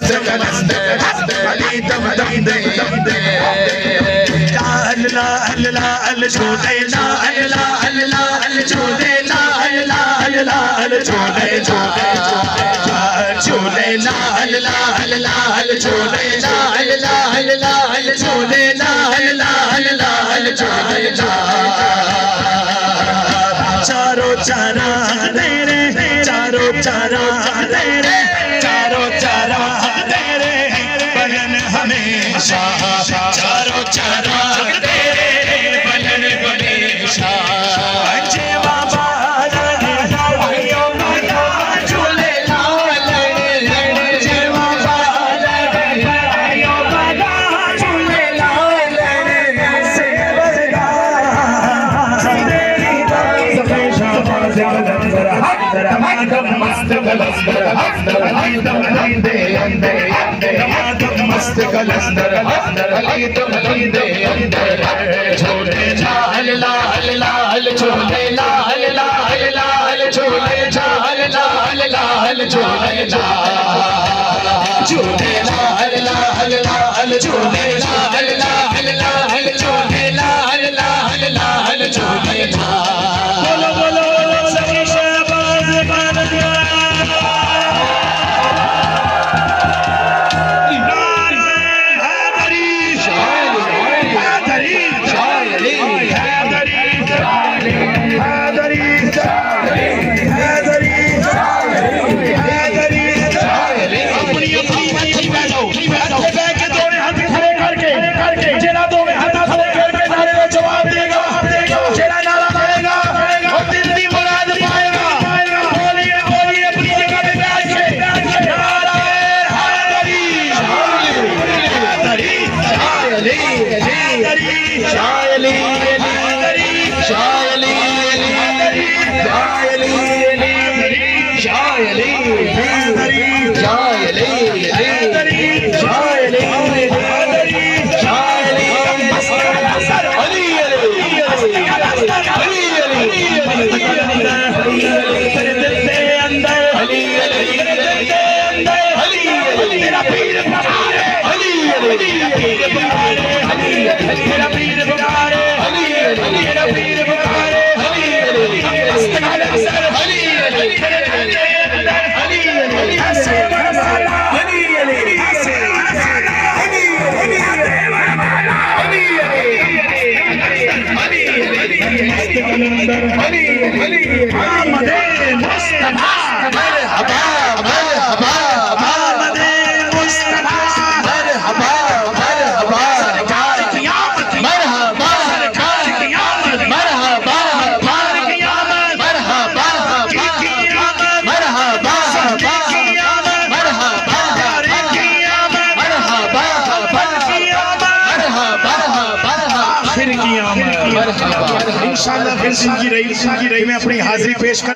मस्त कलंदर अली दम दम दे लाल लाल लाल छोले लाल लाल लाल छोले लाल लाल लाल छोले छोले छोले लाल लाल लाल छोले लाल लाल लाल छोले लाल लाल लाल छोले चारों चारा तेरे चारों चारा तेरे चारों चारा तेरे बहन हमेशा चारों चारा तेरे बहन हमेशा अजय बाबा झूले लाल अजय बाबा झूले लाल मस्त कलंदर मस्त कलंदर छोले लाल लाल लाल छोले लाल लाल लाल छोले लाल लाल लाल छोले छोले लाल लाल लाल छोले लाल लाल लाल छोले लाल लाल लाल छोले बोलो बोलो सखी शहबाज इंशाअल्लाह फिर जिंदगी रही मैं अपनी हाजिरी पेश कर